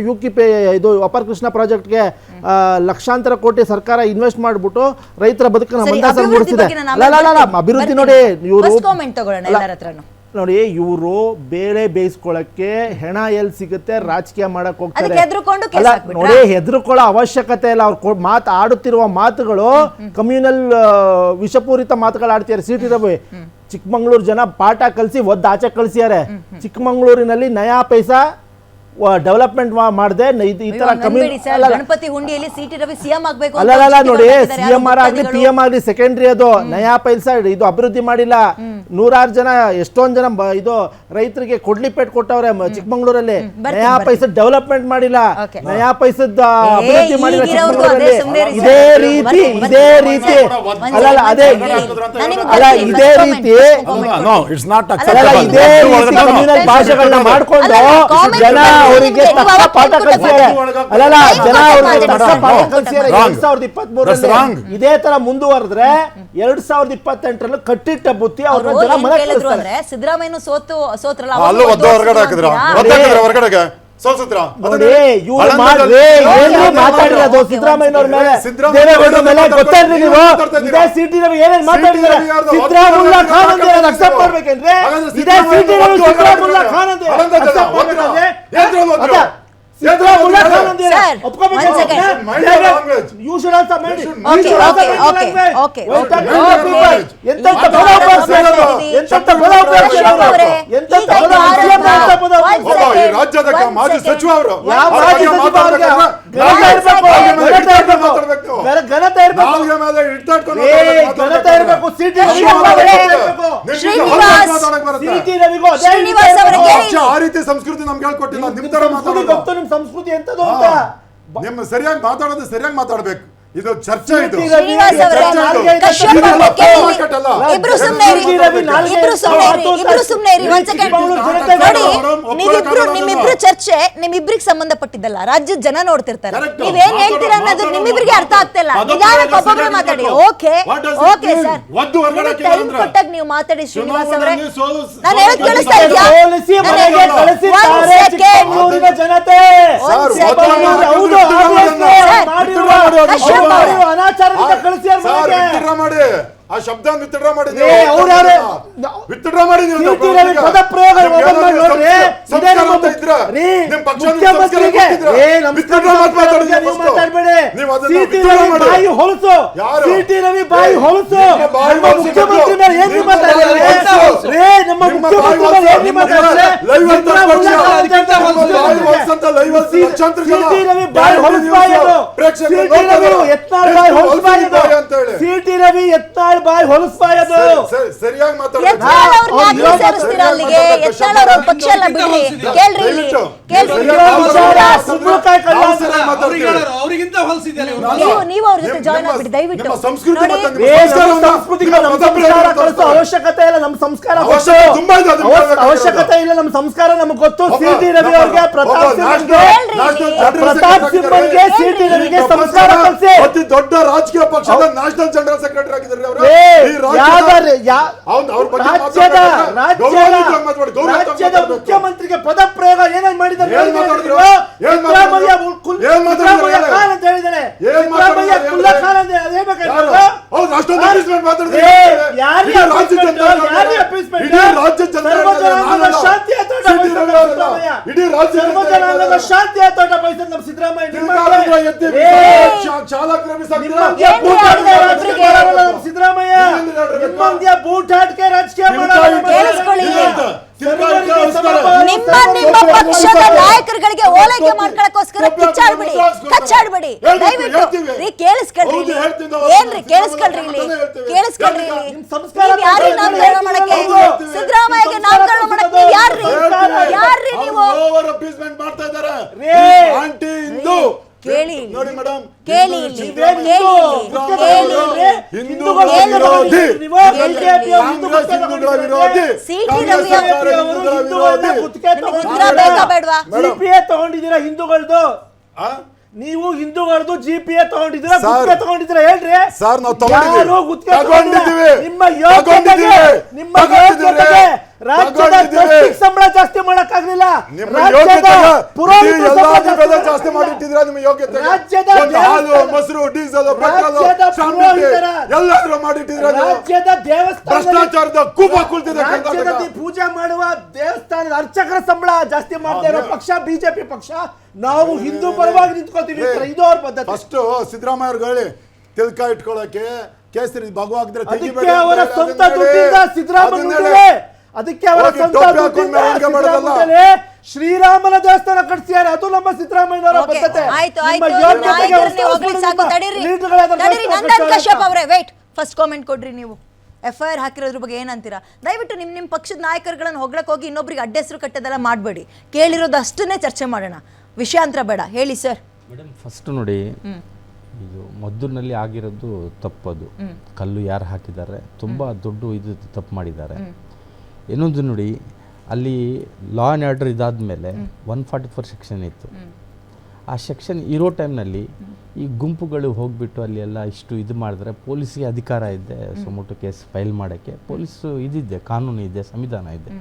ಯುಕಿಪಿ ಇದು ಅಪರ್ ಕೃಷ್ಣ ಪ್ರಾಜೆಕ್ಟ್ಗೆ ಲಕ್ಷಾಂತರ ಕೋಟಿ ಸರ್ಕಾರ ಇನ್ವೆಸ್ಟ್ ಮಾಡಿಬಿಟ್ಟು ರೈತರ ಬದುಕನ್ನು ಮಂದಹಾಸಗೊಳಿಸಿದೆ. ಅಭಿವೃದ್ಧಿ ನೋಡಿ ನೋಡಿ ಇವರು ಬೇಳೆ ಬೇಯಿಸ್ಕೊಳ್ಳಕ್ಕೆ ಹೆಣ ಎಲ್ಲಿ ಸಿಗುತ್ತೆ ರಾಜಕೀಯ ಮಾಡಕ್ ಹೋಗ್ತಾರೆ. ನೋಡಿ ಹೆದರ್ಕೊಳ್ಳೋ ಅವಶ್ಯಕತೆ ಇಲ್ಲ. ಅವ್ರು ಆಡುತ್ತಿರುವ ಮಾತುಗಳು ಕಮ್ಯುನಲ್ ವಿಷಪೂರಿತ ಮಾತುಗಳು ಆಡ್ತಿದ್ದಾರೆ. ಸಿಟಿ ರವಿ ಚಿಕ್ಕಮಂಗ್ಳೂರು ಜನ ಪಾಠ ಕಲಿಸಿ ಒದ್ದು ಆಚೆ ಕಳಿಸಿದ್ದಾರೆ. ಚಿಕ್ಕಮಂಗ್ಳೂರಿನಲ್ಲಿ ನಯಾ ಪೈಸಾ ಡೆವಲಪ್ಮೆಂಟ್ ಮಾಡದೆ ಈ ತರ ಗಣಪತಿ ಹುಂಡಿಯಲ್ಲಿ ಸಿಟಿ ರವಿ ಸಿಎಂ ಆಗಬೇಕು ಅಲ್ಲ ನೋಡಿ, ಸಿಎಂ ಆಗಲಿ ಪಿಎಂ ಆಗಲಿ ಸೆಕೆಂಡ್ರಿ. ಅದು ನಯಾ ಪೈಸಾ ಇದು ಅಭಿವೃದ್ಧಿ ಮಾಡಿಲ್ಲ. ನೂರಾರು ಜನ ಎಷ್ಟೊಂದ್ ಜನ ಇದು ರೈತರಿಗೆ ಕೊಡ್ಲಿಪೇಟ್ ಕೊಟ್ಟವ್ರೆ ಚಿಕ್ಕಮಂಗ್ಳೂರಲ್ಲಿ. ನಯಾ ಪೈಸಾ ಡೆವಲಪ್ಮೆಂಟ್ ಮಾಡಿಲ್ಲ, ನಯಾ ಪೈಸದ ಅಭಿವೃದ್ಧಿ ಮಾಡಿಲ್ಲ ಚಿಕ್ಕಮಂಗ್ಳೂರಲ್ಲಿ. ಇದೇ ರೀತಿ ಅಲ್ಲ ಇದೇ ರೀತಿ ಕಮ್ಯುನಲ್ ಭಾಷೆಗಳನ್ನ ಮಾಡ್ಕೊಂಡು ಜನ ಅವರಿಗೆ ತಕ್ಕ ಪಾಠ ಕಲಿಸಿದ್ದಾರೆ. ಅಲ್ಲಲ್ಲ ಜನ ಅವರಿಗೆ ತಕ್ಕ ಪಾಠ ಕಲಿಸಿದ್ದಾರೆ. 2023 ಇದೇ ತರ ಮುಂದುವರೆದ್ರೆ 2028 ಕಟ್ಟಿಟ್ಟ ಬುತ್ತಿ ಅವ್ರನ್ನ ಜನ ಮನೆ ಕಳಿಸ್ತಾರೆ. ಸಿದ್ದರಾಮಯ್ಯ ಸೋತ್ರಲ್ಲ ಮಾತಾಡಿರೋದು ಸಿದ್ದರಾಮಯ್ಯನವ್ರ ಮೇಲೆ, ದೇವೇಗೌಡರ ಮೇಲೆ ಗೊತ್ತಾಡ್ರಿ ನೀವು. ಇದೇ ಸಿಟಿ ರವಿ ಏನೇನ್ ಮಾತಾಡಿದ್ರೆ ಸಿದ್ದರಾಮುಲ್ಲಾ ಖಾನ್ ಅಂತ ಅಕ್ಸೆಪ್ಟ್ ಮಾಡ್ಬೇಕಂದ್ರೆ ಇದೇ ಸಿಟಿ ರವಿ ಸಿದ್ದರಾಮುಲ್ಲಾ ಖಾನ್ ಅಂತ ಅಕ್ಸೆಪ್ಟ್ ಮಾಡ್ಬೇಕಂದ್ರೆ ಸಿದ್ದರಾಮುಲ್ಲಾ ಖಾನ್ ಅಂತ ಯು ಶುಡ್ ಆಲ್ಸೋ ಮೇಡ್ ರಾಜ್ಯದ ಮಾಜಿ ಸಚಿವ ಅವರು ಘನತೆ ಇರಬೇಕು. ಆ ರೀತಿ ಸಂಸ್ಕೃತಿ ನಮ್ಗೆ ಹೇಳ್ಕೊಟ್ಟಿಲ್ಲ. ನಿಮ್ ತರ ಗೊತ್ತು ನಿಮ್ ಸಂಸ್ಕೃತಿ ಎಂತದು ಅಂತ. ನಿಮ್ ಸರಿಯಾಗಿ ಮಾತಾಡೋದು ಸರಿಯಾಗಿ ಮಾತಾಡ್ಬೇಕು. ಇದು ಚರ್ಚೆ. ಇದು ನಿಮ್ಮಿಬ್ರು ಚರ್ಚೆ ನಿಮ್ಮಿಬ್ರಿಗೆ ಸಂಬಂಧಪಟ್ಟಿದ್ದಲ್ಲ, ರಾಜ್ಯದ ಜನ ನೋಡ್ತಿರ್ತಾರೆ. ನೀವೇನ್ ಹೇಳ್ತೀರಾ ಅನ್ನೋದು ನಿಮ್ಮಿಬ್ರಿಗೆ ಅರ್ಥ ಆಗ್ತಿಲ್ಲ. ನಿಧಾನಕ್ಕೆ ಮಾತಾಡಿ. ಓಕೆ ಸರ್, ಟೈಮ್ ಕೊಟ್ಟಾಗ ನೀವು ಮಾತಾಡಿ ಶ್ರೀನಿವಾಸ್ ಅವರೇ. ನಾನು ಹೇಳೋದು ಕೇಳಿಸ್ತಾ ಇದೆಯಾ? ಆ ಶಬ್ದ ವಿತ್ಡ್ರಾ ಮಾಡಿ ಬಾಯಿ ಹೊಲಸ್ಬಾಯದು ಸರಿಯಾಗಿ ಅವಶ್ಯಕತೆ ಇಲ್ಲ. ನಮ್ಮ ಸಂಸ್ಕಾರ ಅವಶ್ಯಕತೆ ಇಲ್ಲ. ನಮ್ಮ ಸಂಸ್ಕಾರ ನಮ್ಗೆ ಗೊತ್ತು. ಸಿಟಿ ರವಿ ಅವ್ರಿಗೆ ಪ್ರತಾಪ್ ಸಿಂಹನ್ಗೆ ಸಿಟಿ ರವಿಗೆ ಸಂಸ್ಕಾರ ಕಲಿಸಿ ಅತಿ ದೊಡ್ಡ ರಾಜಕೀಯ ಪಕ್ಷದ ನ್ಯಾಷನಲ್ ಜನರಲ್ ಸೆಕ್ರೆಟರಿ ಆಗಿದ್ದಾರೆ ಅವರು. ರಾಜ್ಯದ ಮುಖ್ಯಮಂತ್ರಿಗೆ ಪದ ಪ್ರಯೋಗ ಏನೇನ್ ಮಾಡಿದ್ದಾರೆ ಶಾಂತಿ ತೋಟ ಬಯಸಿದ ನಮ್ಮ ಸಿದ್ದರಾಮಯ್ಯ ಸಿದ್ದರಾಮಯ್ಯ ನಿಮ್ಮಂದಿಯ ಬೂಟಾಟ್ಕೆ ರಾಜಕೀಯ ನಿಮ್ಮ ಪಕ್ಷದ ನಾಯಕರುಗಳಿಗೆ ಓಲೈಕೆ ಮಾಡ್ಕೊಳಕ್ಕೋಸ್ಕರ ಕಚ್ಚಾಡ್ಬೇಡಿ. ದಯವಿಟ್ಟು ಕೇಳಿಸ್ಕೊಳ್ರಿ. ಏನ್ರಿ ಕೇಳಿಸ್ಕೊಳ್ರಿ, ಇಲ್ಲಿ ಕೇಳಿಸ್ಕೊಳ್ರಿ. ಯಾರಿಗೆ ನಾಮಕರಣ ಮಾಡಕ್ಕೆ ಸಿದ್ದರಾಮಯ್ಯಗೆ ನಾಮಕರಣ ಮಾಡಕ್ಕೆ ನೀವು ಯಾರ್ರಿ ನೀವು? ಕೇಳಿ ತಗೊಂಡಿದ್ದೀರಾ ಹಿಂದೂಗಳದು? ನೀವು ಹಿಂದೂಗಳದು ಜಿಪಿಎ ತಗೊಂಡಿದ್ದೀರಾ ತಗೊಂಡಿದ್ದೀರಾ ಹೇಳ್ರಿ ಸರ್? ನಾವು ನಿಮ್ಮ ಯೋಗ್ಯತೆಗೆ ರಾಜ್ಯದ ಟ್ರಸ್ಟಿಗೆ ಸಂಬಳ ಜಾಸ್ತಿ ಮಾಡಕ್ಕಾಗ್ಲಿಲ್ಲ. ನಿಮ್ಮ ರಾಜ್ಯದ ಯೋಗ್ಯತೆಗೆ ಪುರೋಹಿತ ಇಡೀ ಎಲ್ಲ ಸಂಬಳ ನೀವೆಲ್ಲ ಜಾಸ್ತಿ ಜಾಸ್ತಿ ಮಾಡಿಟ್ಟಿದ್ದೀರಾ. ನಿಮ್ಮ ಯೋಗ್ಯತೆ ರಾಜ್ಯದ ಹಾಲು ಮೊಸರು ಡೀಸೆಲ್ ಪೆಟ್ರೋಲ್ ರಾಜ್ಯದ ಪುರೋಹಿತರ ಎಲ್ಲಾದ್ರೂ ಮಾಡಿಟ್ಟಿದ್ದೀರಾ. ರಾಜ್ಯದ ದೇವಸ್ಥಾನ ಭ್ರಷ್ಟಾಚಾರದ ಕೂಪ ಕುಳಿತಿದೆ ರಾಜ್ಯದಲ್ಲಿ ಪೂಜೆ ಮಾಡುವ ದೇವಸ್ಥಾನದ ಅರ್ಚಕರ ಸಂಬಳ ಜಾಸ್ತಿ ಮಾಡ್ತಾ ಇರೋ ಪಕ್ಷ ಬಿಜೆಪಿ ಪಕ್ಷ. ನಾವು ಹಿಂದೂ ಪರವಾಗಿ ನಿಂತ್ಕೊಳ್ತೀವಿ. ಇದು ಅವ್ರ ಪದ್ಧತಿ. ಫಸ್ಟ್ ಸಿದ್ದರಾಮಯ್ಯ ಅವ್ರು ಹೇಳಿ ತಿಲ್ಕ ಇಟ್ಕೊಳ್ಳಕ್ಕೆ ಕೇಸರಿ ಭಗವಾಗ್ರೆ ಅದಕ್ಕೆ ಅವರ ಸ್ವಂತ ದುಡ್ಡಿಂದ ಸಿದ್ದರಾಮಯ್ಯ ಅದಕ್ಕೆ ಅವರ ಸ್ವಂತ ದುಡ್ಡಿಂದ ಸಿದ್ದರಾಮಯ್ಯ ಶ್ರೀರಾಮನ ದೇವಸ್ಥಾನ ಕಟ್ಸಿದ್ದಾರೆ. ಅದು ನಮ್ಮ ಸಿದ್ದರಾಮಯ್ಯನವರ ಬದ್ಧತೆ. ನಂದನ್ ಕಶ್ಯಪ್ ಅವರೇ ವೇಟ್, ಫಸ್ಟ್ ಕಾಮೆಂಟ್ ಕೊಡ್ರಿ. ನೀವು FIR ಹಾಕಿರೋದ್ರ ಬಗ್ಗೆ ಏನಂತೀರಾ? ದಯವಿಟ್ಟು ನಿಮ್ಮ ಪಕ್ಷದ ನಾಯಕರುಗಳನ್ನು ಹೊಗಳಕ್ಕೆ ಹೋಗಿ ಇನ್ನೊಬ್ರಿಗೆ ಅಡ್ಡ ಹೆಸರು ಕಟ್ಟೋದೆಲ್ಲ ಮಾಡಬೇಡಿ. ಕೇಳಿರೋದು ಅಷ್ಟನ್ನೇ ಚರ್ಚೆ ಮಾಡೋಣ, ವಿಷಯಾಂತರ ಬೇಡ. ಹೇಳಿ ಸರ್. ಮೇಡಮ್, ಫಸ್ಟ್ ನೋಡಿ, ಇದು ಮದ್ದೂರಿನಲ್ಲಿ ಆಗಿರೋದು ತಪ್ಪದು. ಕಲ್ಲು ಯಾರು ಹಾಕಿದ್ದಾರೆ, ತುಂಬ ದೊಡ್ಡ ಇದು ತಪ್ಪು ಮಾಡಿದ್ದಾರೆ. ಇನ್ನೊಂದು ನೋಡಿ, ಅಲ್ಲಿ ಲಾ ಆ್ಯಂಡ್ ಆರ್ಡರ್ ಇದಾದಮೇಲೆ 144 ಸೆಕ್ಷನ್ ಇತ್ತು. ಆ ಸೆಕ್ಷನ್ ಇರೋ ಟೈಮ್ನಲ್ಲಿ ಈ ಗುಂಪುಗಳು ಹೋಗಿಬಿಟ್ಟು ಅಲ್ಲಿ ಎಲ್ಲ ಇಷ್ಟು ಇದು ಮಾಡಿದ್ರೆ ಪೊಲೀಸಿಗೆ ಅಧಿಕಾರ ಇದೆ ಸುಮೋಟೋ ಕೇಸ್ ಫೈಲ್ ಮಾಡೋಕ್ಕೆ. ಪೊಲೀಸು ಇದಿದೆ, ಕಾನೂನು ಇದೆ, ಸಂವಿಧಾನ ಇದೆ.